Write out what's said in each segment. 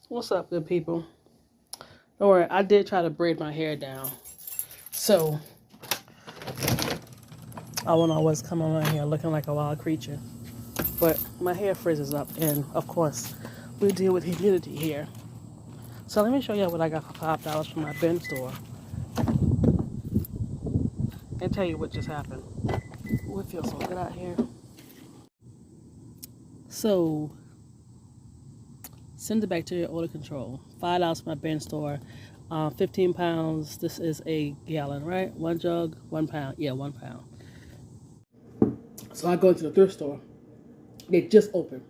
What's up, good people? Don't worry, I did try to braid my hair down. So, I won't always come on here looking like a wild creature. But my hair frizzes up, and of course, we deal with humidity here. So, let me show you what I got for $5 from my bin store and tell you what just happened. Ooh, it feels so good out here. So, Cinder Bacteria Odor Control. $5 from my bin store. 15 pounds. This is a gallon, right? One jug, 1 pound. Yeah, 1 pound. So I go into the thrift store. They just opened.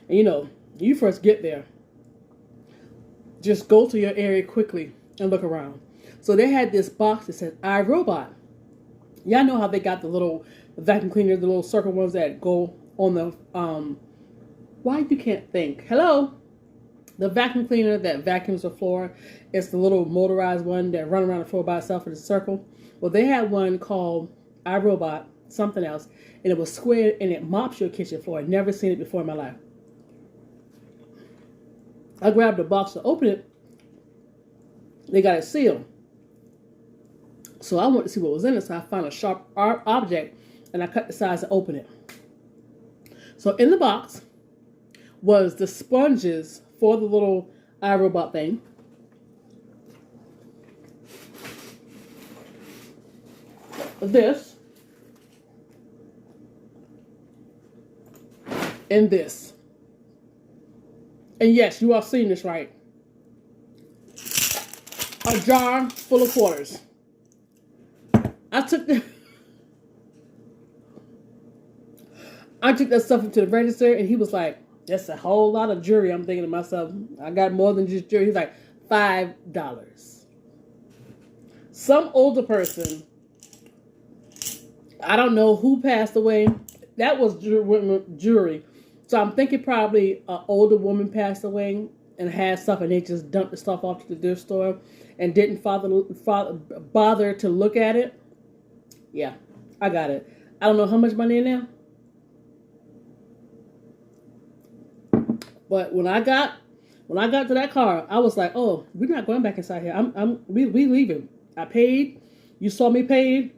And you first get there, just go to your area quickly and look around. So they had this box that said iRobot. Y'all know how they got the little vacuum cleaners, the little circle ones that go on the, why you can't think? Hello? The vacuum cleaner that vacuums the floor. It's the little motorized one that run around the floor by itself in a circle. Well, they had one called iRobot, something else, and it was squared and it mops your kitchen floor. I'd never seen it before in my life. I grabbed the box to open it. They got it sealed. So I wanted to see what was in it, so I found a sharp object and I cut the size to open it. So in the box was the sponges for the little iRobot thing. This. And this. And yes, you are seeing this right. A jar full of quarters. I took that stuff into the register and he was like, that's a whole lot of jewelry. I'm thinking to myself, I got more than just jewelry. He's like, $5. Some older person, I don't know who passed away. That was jewelry. So I'm thinking probably an older woman passed away and had stuff and they just dumped the stuff off to the thrift store and didn't bother to look at it. Yeah, I got it. I don't know how much money in there. But when I got to that car, I was like, "Oh, we're not going back inside here. We leaving. I paid. You saw me paid.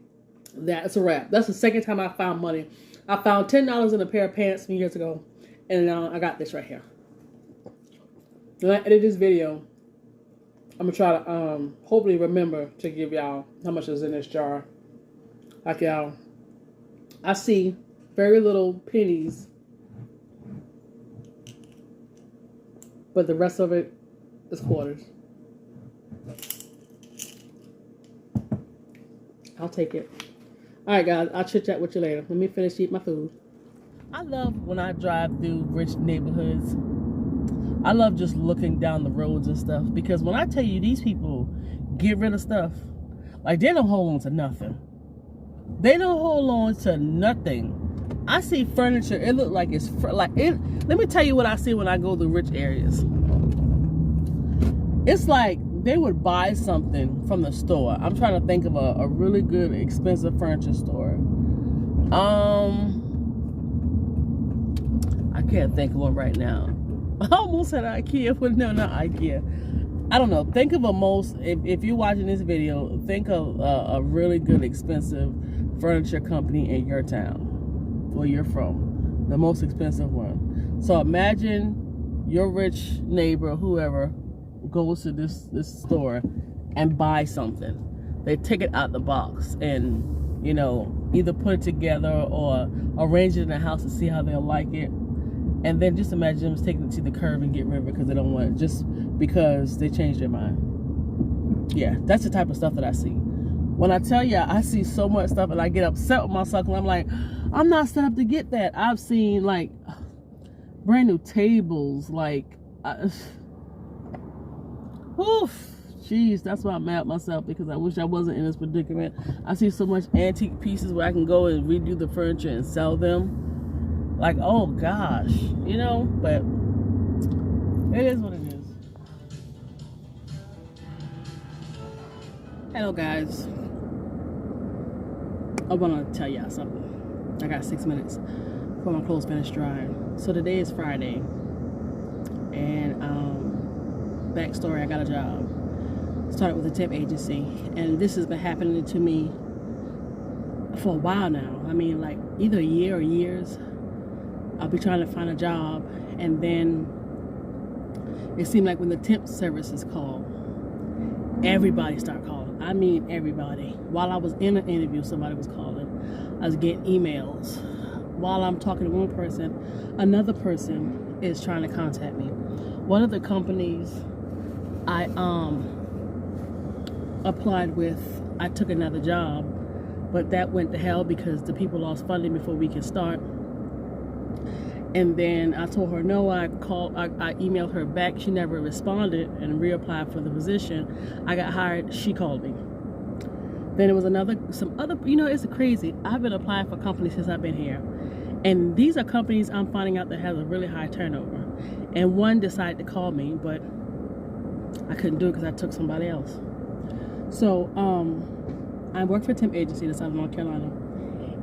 That's a wrap." That's the second time I found money. I found $10 in a pair of pants some years ago, and now I got this right here. When I edit this video, I'm gonna try to hopefully remember to give y'all how much is in this jar. Like y'all, I see very little pennies. But the rest of it is quarters. I'll take it. All right, guys. I'll chit chat with you later. Let me finish eating my food. I love when I drive through rich neighborhoods. I love just looking down the roads and stuff. Because when I tell you these people get rid of stuff, like they don't hold on to nothing. They don't hold on to nothing. I see furniture. It look like it's let me tell you what I see when I go to rich areas. It's like they would buy something from the store. I'm trying to think of a really good, expensive furniture store. I can't think of one right now. I almost said IKEA, but no, not IKEA. I don't know. Think of if you're watching this video, think of a really good, expensive furniture company in your town. Where you're from, the most expensive one. So imagine your rich neighbor, whoever, goes to this store and buy something. They take it out the box and either put it together or arrange it in the house to see how they'll like it. And then just imagine them taking it to the curb and get rid of it because they don't want it, just because they changed their mind. Yeah, that's the type of stuff that I see. When I tell you I see so much stuff and I get upset with myself and I'm like, I'm not set up to get that. I've seen like brand new tables, oof, jeez, that's why I'm mad at myself because I wish I wasn't in this predicament. I see so much antique pieces where I can go and redo the furniture and sell them. Like, oh gosh, but it is what it is. Hello guys. I want to tell y'all something. I got 6 minutes before my clothes finish drying. So today is Friday, and backstory. I got a job. Started with a temp agency, and this has been happening to me for a while now. I mean, like either a year or years. I'll be trying to find a job, and then it seemed like when the temp services call, everybody start calling. I mean, everybody. While I was in an interview, somebody was calling. I was getting emails. While I'm talking to one person, another person is trying to contact me. One of the companies I applied with, I took another job, but that went to hell because the people lost funding before we could start. And then I told her no. I emailed her back. She never responded and reapplied for the position. I got hired. She called me. Then it was some other, it's crazy. I've been applying for companies since I've been here. And these are companies I'm finding out that has a really high turnover. And one decided to call me, but I couldn't do it because I took somebody else. So I work for a temp agency that's out of North Carolina.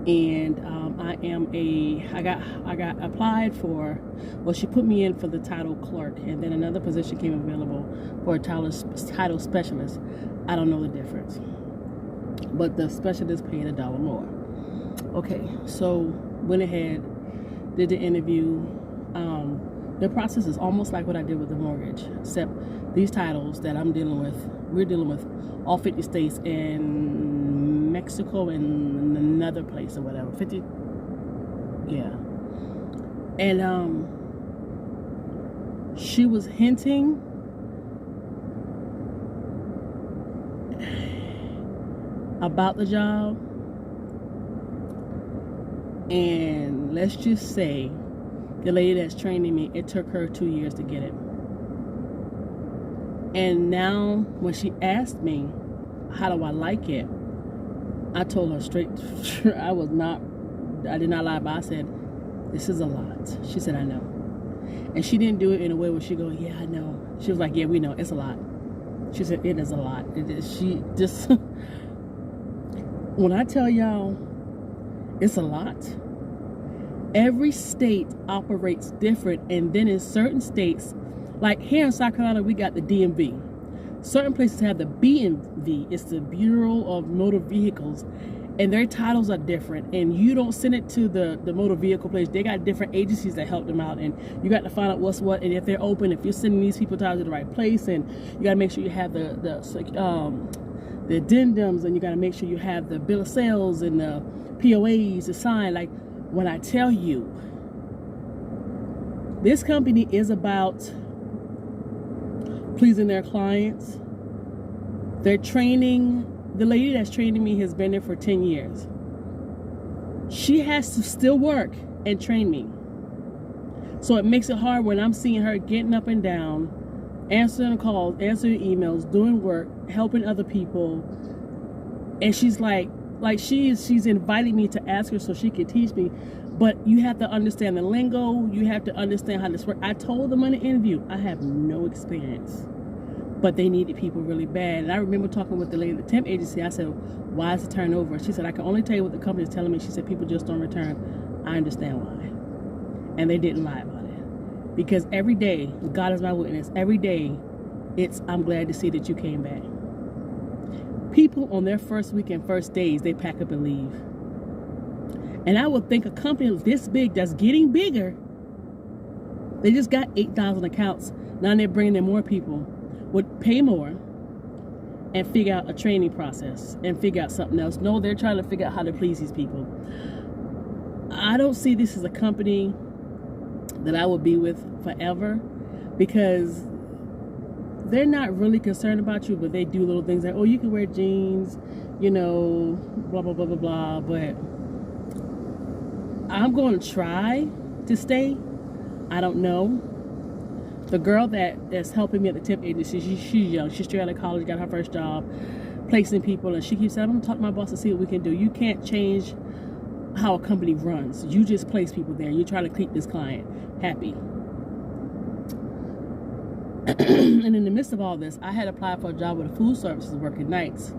And I got applied for, well, she put me in for the title clerk, and then another position came available for a title specialist. I don't know the difference, but the specialist paid $1 more. Okay, so went ahead, did the interview. The process is almost like what I did with the mortgage, except these titles that we're dealing with all 50 states and Mexico and another place or whatever. 50, yeah. And she was hinting about the job, and let's just say the lady that's training me, it took her 2 years to get it. And now when she asked me how do I like it, I told her straight, I did not lie, but I said, this is a lot. She said, I know. And she didn't do it in a way where she go, yeah, I know. She was like, yeah, we know, it's a lot. She said, it is a lot. She just, when I tell y'all, it's a lot. Every state operates different, and then in certain states, like here in South Carolina, we got the DMV. Certain places have the BMV, it's the Bureau of Motor Vehicles, and their titles are different, and you don't send it to the motor vehicle place. They got different agencies that help them out, and you got to find out what's what, and if they're open, if you're sending these people titles to the right place, and you got to make sure you have the addendums, and you got to make sure you have the bill of sales and the POAs to sign. Like, when I tell you, this company is about pleasing their clients. They're training, the lady that's training me has been there for 10 years. She has to still work and train me. So it makes it hard when I'm seeing her getting up and down, answering calls, answering emails, doing work, helping other people. And she's she's inviting me to ask her so she can teach me. But you have to understand the lingo. You have to understand how this works. I told them in the interview, I have no experience. But they needed people really bad. And I remember talking with the lady at the temp agency. I said, why is the turnover? She said, I can only tell you what the company is telling me. She said, people just don't return. I understand why. And they didn't lie about it. Because every day, God is my witness, every day, I'm glad to see that you came back. People on their first week and first days, they pack up and leave. And I would think a company this big, that's getting bigger, they just got 8,000 accounts. Now they're bringing in more people, would pay more and figure out a training process and figure out something else. No, they're trying to figure out how to please these people. I don't see this as a company that I would be with forever, because they're not really concerned about you, but they do little things like, oh, you can wear jeans, blah, blah, blah, blah, blah. But I'm going to try to stay. I don't know. The girl that's helping me at the temp agency, she's young. She's straight out of college, got her first job, placing people, and she keeps saying, I'm going to talk to my boss and see what we can do. You can't change how a company runs. You just place people there. You try to keep this client happy. And in the midst of all this, I had applied for a job with the food services working nights.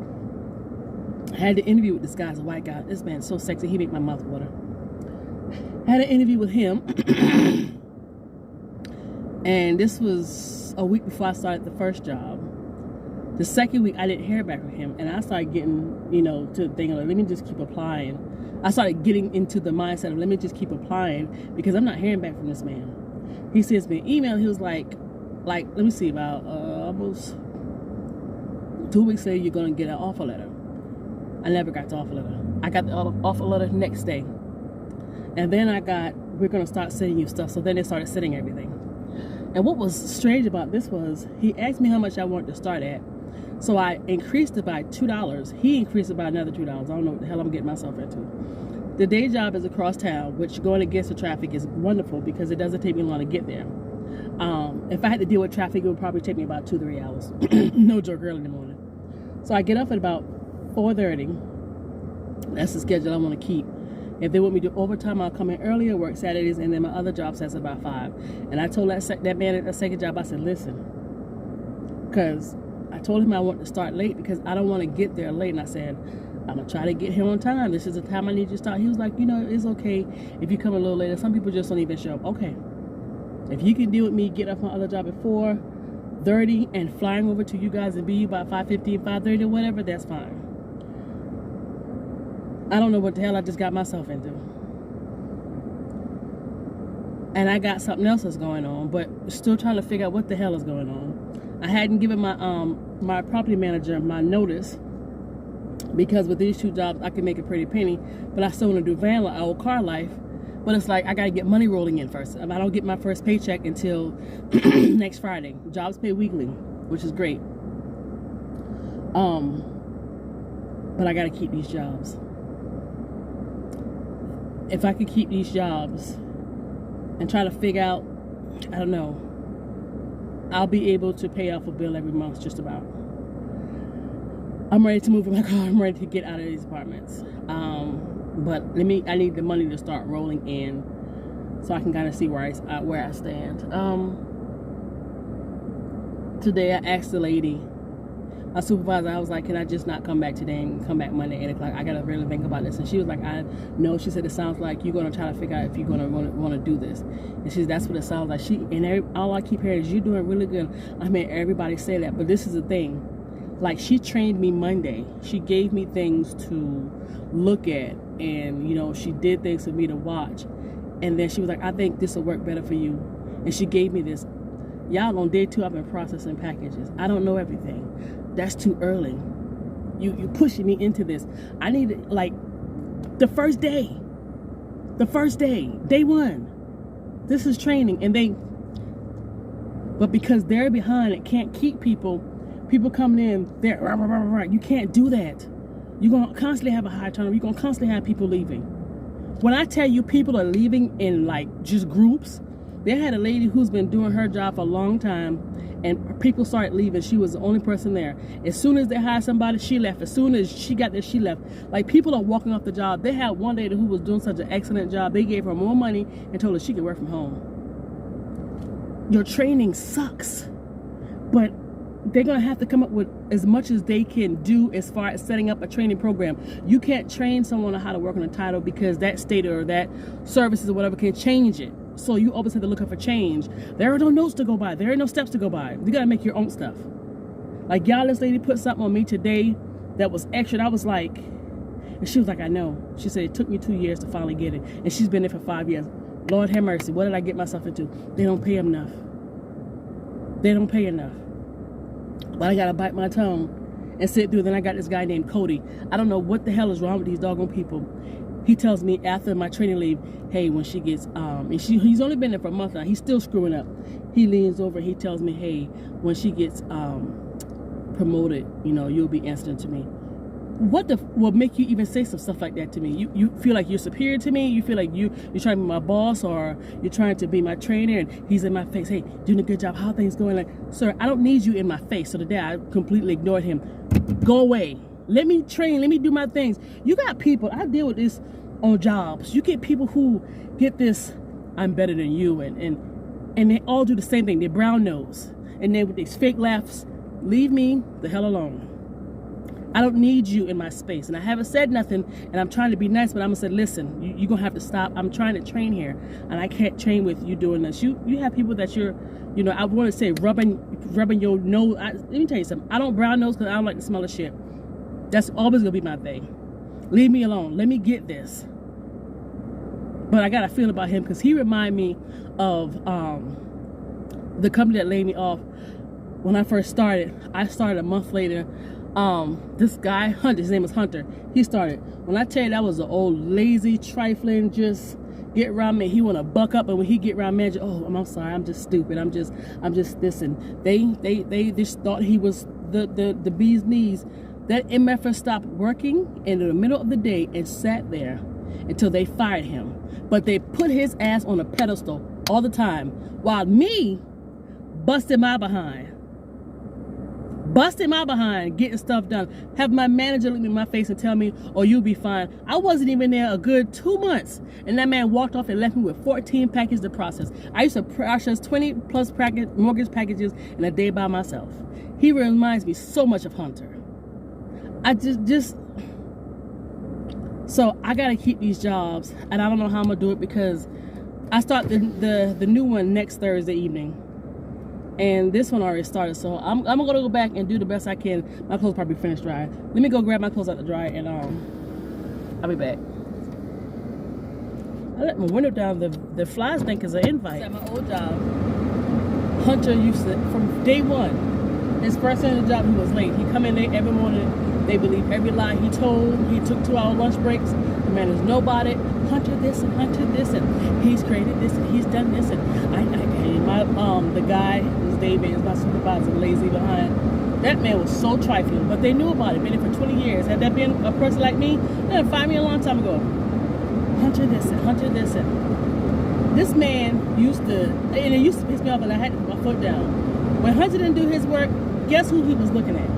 I had to interview with this guy, a white guy. This man's so sexy, he make my mouth water. I had an interview with him. And this was a week before I started the first job. The second week, I didn't hear back from him. And I started getting, you know, to thinking, like, let me just keep applying. I started getting into the mindset of, let me just keep applying because I'm not hearing back from this man. He sends me an email. He was like, let me see, about almost 2 weeks later, you're going to get an offer letter. I never got the offer letter. I got the offer letter next day. And then we're going to start sending you stuff. So then they started sending everything. And what was strange about this was, he asked me how much I wanted to start at. So I increased it by $2. He increased it by another $2. I don't know what the hell I'm getting myself into. The day job is across town, which going against the traffic is wonderful because it doesn't take me long to get there. If I had to deal with traffic, it would probably take me about 2-3 hours. No joke, early in the morning. So I get up at about 4:30. That's the schedule I want to keep. If they want me to do overtime, I'll come in earlier, work Saturdays, and then my other job starts about 5. And I told that man at the second job, I said, listen, because I told him I want to start late because I don't want to get there late. And I said, I'm going to try to get here on time. This is the time I need you to start. He was like, you know, it's okay if you come a little later. Some people just don't even show up. Okay. If you can deal with me, get off my other job at 4:30 and flying over to you guys and be you by 5:15, 5:30 or whatever, that's fine. I don't know what the hell I just got myself into. And I got something else that's going on, but still trying to figure out what the hell is going on. I hadn't given my property manager my notice because with these 2 jobs I can make a pretty penny, but I still want to do van life or car life. But it's like I gotta get money rolling in first. I don't get my first paycheck until next Friday. Jobs pay weekly, which is great. But I gotta keep these jobs. If I could keep these jobs and try to figure out, I don't know, I'll be able to pay off a bill every month just about. I'm ready to move in my car. I'm ready to get out of these apartments. But I need the money to start rolling in so I can kind of see where I stand. Today I asked the lady, my supervisor, I was like, can I just not come back today and come back Monday at 8 o'clock? I got to really think about this. And she was like, I know. She said, it sounds like you're going to try to figure out if you're going to want to do this. And she said, that's what it sounds like. All I keep hearing is, you're doing really good. I mean, everybody say that. But this is the thing. Like, she trained me Monday. She gave me things to look at. And, you know, she did things for me to watch. And then she was like, I think this will work better for you. And she gave me this. Y'all, on day 2, I've been processing packages. I don't know everything. That's too early. You pushing me into this. I need, like, the first day, day 1. This is training, but because they're behind, it can't keep people coming in. You can't do that. You're gonna constantly have a high turnover. You're gonna constantly have people leaving. When I tell you people are leaving in like just groups, they had a lady who's been doing her job for a long time, and people started leaving. She was the only person there. As soon as they hired somebody, she left. As soon as she got there, she left. Like, people are walking off the job. They had one lady who was doing such an excellent job. They gave her more money and told her she could work from home. Your training sucks, but they're going to have to come up with as much as they can do as far as setting up a training program. You can't train someone on how to work on a title because that state or that services or whatever can change it. So you always have to look up for change. There are no notes to go by. There are no steps to go by. You got to make your own stuff. Like, y'all, this lady put something on me today that was extra. And I was like, and she was like, I know. She said, it took me 2 years to finally get it. And she's been there for 5 years. Lord have mercy. What did I get myself into? They don't pay enough. They don't pay enough. But I got to bite my tongue and sit through. Then I got this guy named Cody. I don't know what the hell is wrong with these doggone people. He tells me after my training leave, hey, when she gets, and he's only been there for a month now. He's still screwing up. He leans over. He tells me, hey, when she gets promoted, you know, you'll be answering to me. What will make you even say some stuff like that to me? You feel like you're superior to me? You feel like you're trying to be my boss, or you're trying to be my trainer, and he's in my face, hey, doing a good job, how are things going? Like, sir, I don't need you in my face. So today I completely ignored him. Go away. Let me train. Let me do my things. You got people, I deal with this on jobs. You get people who get this, I'm better than you, and they all do the same thing. They're brown nose. And then with these fake laughs, leave me the hell alone. I don't need you in my space. And I haven't said nothing, and I'm trying to be nice, but I'm gonna say, listen, you're gonna have to stop. I'm trying to train here, and I can't train with you doing this. You have people that you're, you know, I want to say rubbing your nose. Let me tell you something. I don't brown nose because I don't like the smell of shit. That's always gonna be my thing. Leave me alone. Let me get this. But I got a feeling about him because he reminded me of the company that laid me off when I first started. I started a month later. This guy, Hunter, his name was Hunter. He started. When I tell you that was an old lazy, trifling, just get around me. He want to buck up, and when he get around manager, oh, I'm sorry, I'm just stupid. I'm just this, and they just thought he was the bee's knees. That MFer stopped working in the middle of the day and sat there until they fired him. But they put his ass on a pedestal all the time, while me busted my behind, getting stuff done. Have my manager look me in my face and tell me, oh, you'll be fine. I wasn't even there a good 2 months, and that man walked off and left me with 14 packages to process. I used to process 20 plus mortgage packages in a day by myself. He reminds me so much of Hunter. I just so I gotta keep these jobs, and I don't know how I'm gonna do it because I start the new one next Thursday evening, and this one already started. So I'm gonna go back and do the best I can. My clothes probably finished drying. Let me go grab my clothes out the dryer, and I'll be back. I let my window down. The flies think it's an invite. At my old job, Hunter used to, from day one, his first day on the job, he was late. He come in late every morning. They believe every lie he told. He took 2-hour lunch breaks. The man is nobody. Hunter this and Hunter this, and he's created this and he's done this, and the guy, his David, is my supervisor, lazy behind. That man was so trifling, but they knew about it. Been there for 20 years. Had that been a person like me, they'd fired me a long time ago. Hunter this and Hunter this, and this man used to, and it used to piss me off, but I had to put my foot down. When Hunter didn't do his work, guess who he was looking at?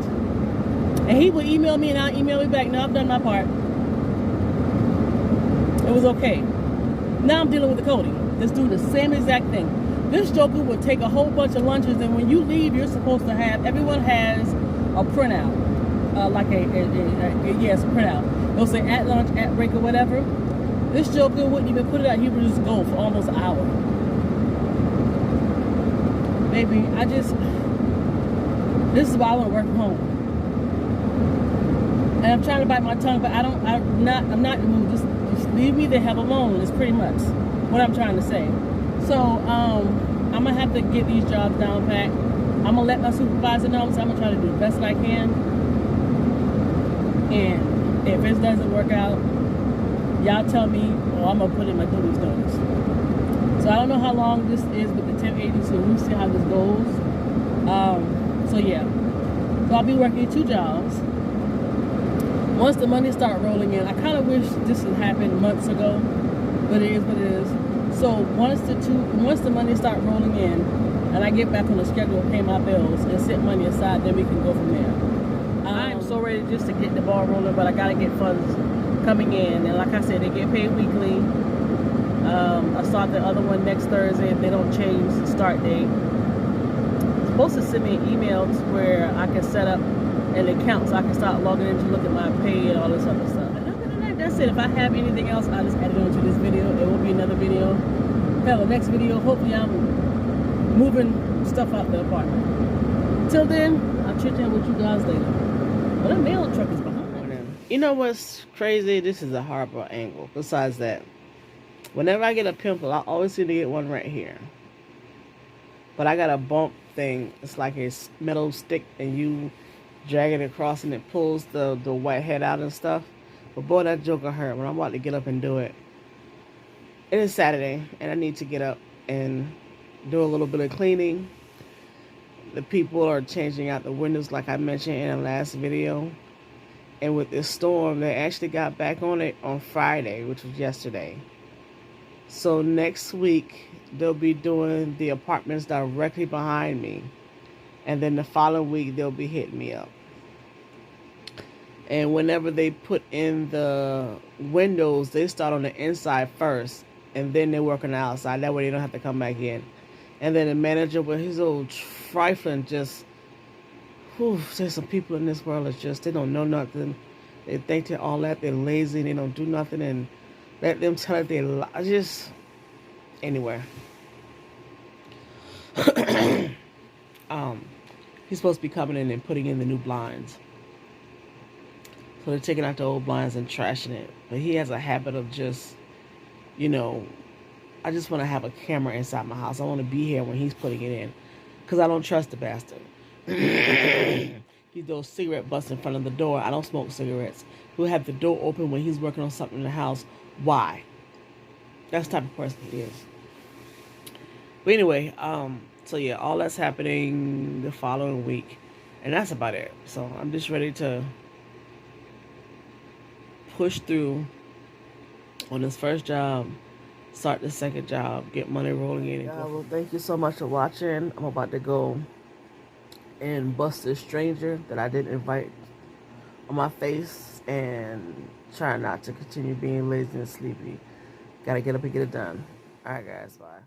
And he would email me, and I'll email me back. No, I've done my part. It was okay. Now I'm dealing with the Cody. Let's do the same exact thing. This joker would take a whole bunch of lunches, and when you leave, you're supposed to have, everyone has a printout. Yes, a printout. They'll say at lunch, at break, or whatever. This joker wouldn't even put it out. He would just go for almost an hour. Baby, this is why I want to work from home. And I'm trying to bite my tongue, but I'm not in the mood. Just leave me the hell alone is pretty much what I'm trying to say. So, I'm going to have to get these jobs down pat. I'm going to let my supervisor know, so I'm going to try to do the best that I can. And if it doesn't work out, y'all tell me, or I'm going to put in my duties notice. So I don't know how long this is with the temp agency, we'll see how this goes. So yeah. So I'll be working 2 jobs. Once the money start rolling in, I kind of wish this had happened months ago, but it is what it is. So once the money start rolling in, and I get back on the schedule and pay my bills and set money aside, then we can go from there. I am so ready just to get the ball rolling, but I gotta get funds coming in, and like I said, they get paid weekly. I start the other one next Thursday if they don't change the start date. They're supposed to send me an email to where I can set up an account so I can start logging in to look at my pay and all this other stuff. And other than that, that's it. If I have anything else, I'll just add it onto this video. There will be another video. Hell, the next video, hopefully I'm moving stuff out the apartment. Till then, I'll chit chat with you guys later. Well, the mail truck is behind. You know what's crazy? This is a horrible angle. Besides that, whenever I get a pimple, I always seem to get one right here. But I got a bump thing. It's like a metal stick, and you drag it across, and it pulls the white head out and stuff. But boy, that joker hurt when I'm about to get up and do it. It is Saturday, and I need to get up and do a little bit of cleaning. The people are changing out the windows like I mentioned in the last video. And with this storm, they actually got back on it on Friday, which was yesterday. So next week, they'll be doing the apartments directly behind me. And then the following week, they'll be hitting me up. And whenever they put in the windows, they start on the inside first. And then they work on the outside. That way they don't have to come back in. And then the manager with his old trifling just... Whew, there's some people in this world that just, they don't know nothing. They think they're all that. They're lazy. And they don't do nothing. And let them tell it they just, anyway. He's supposed to be coming in and putting in the new blinds. So they're taking out the old blinds and trashing it. But he has a habit of just, you know, I just want to have a camera inside my house. I want to be here when he's putting it in. Because I don't trust the bastard. He throws cigarette butts in front of the door. I don't smoke cigarettes. He'll have the door open when he's working on something in the house. Why? That's the type of person he is. But anyway, so yeah, all that's happening the following week. And that's about it. So I'm just ready to push through on this first job, start the second job, get money rolling in. Well, thank you so much for watching. I'm about to go and bust this stranger that I didn't invite on my face and try not to continue being lazy and sleepy. Gotta get up and get it done. All right, guys, bye.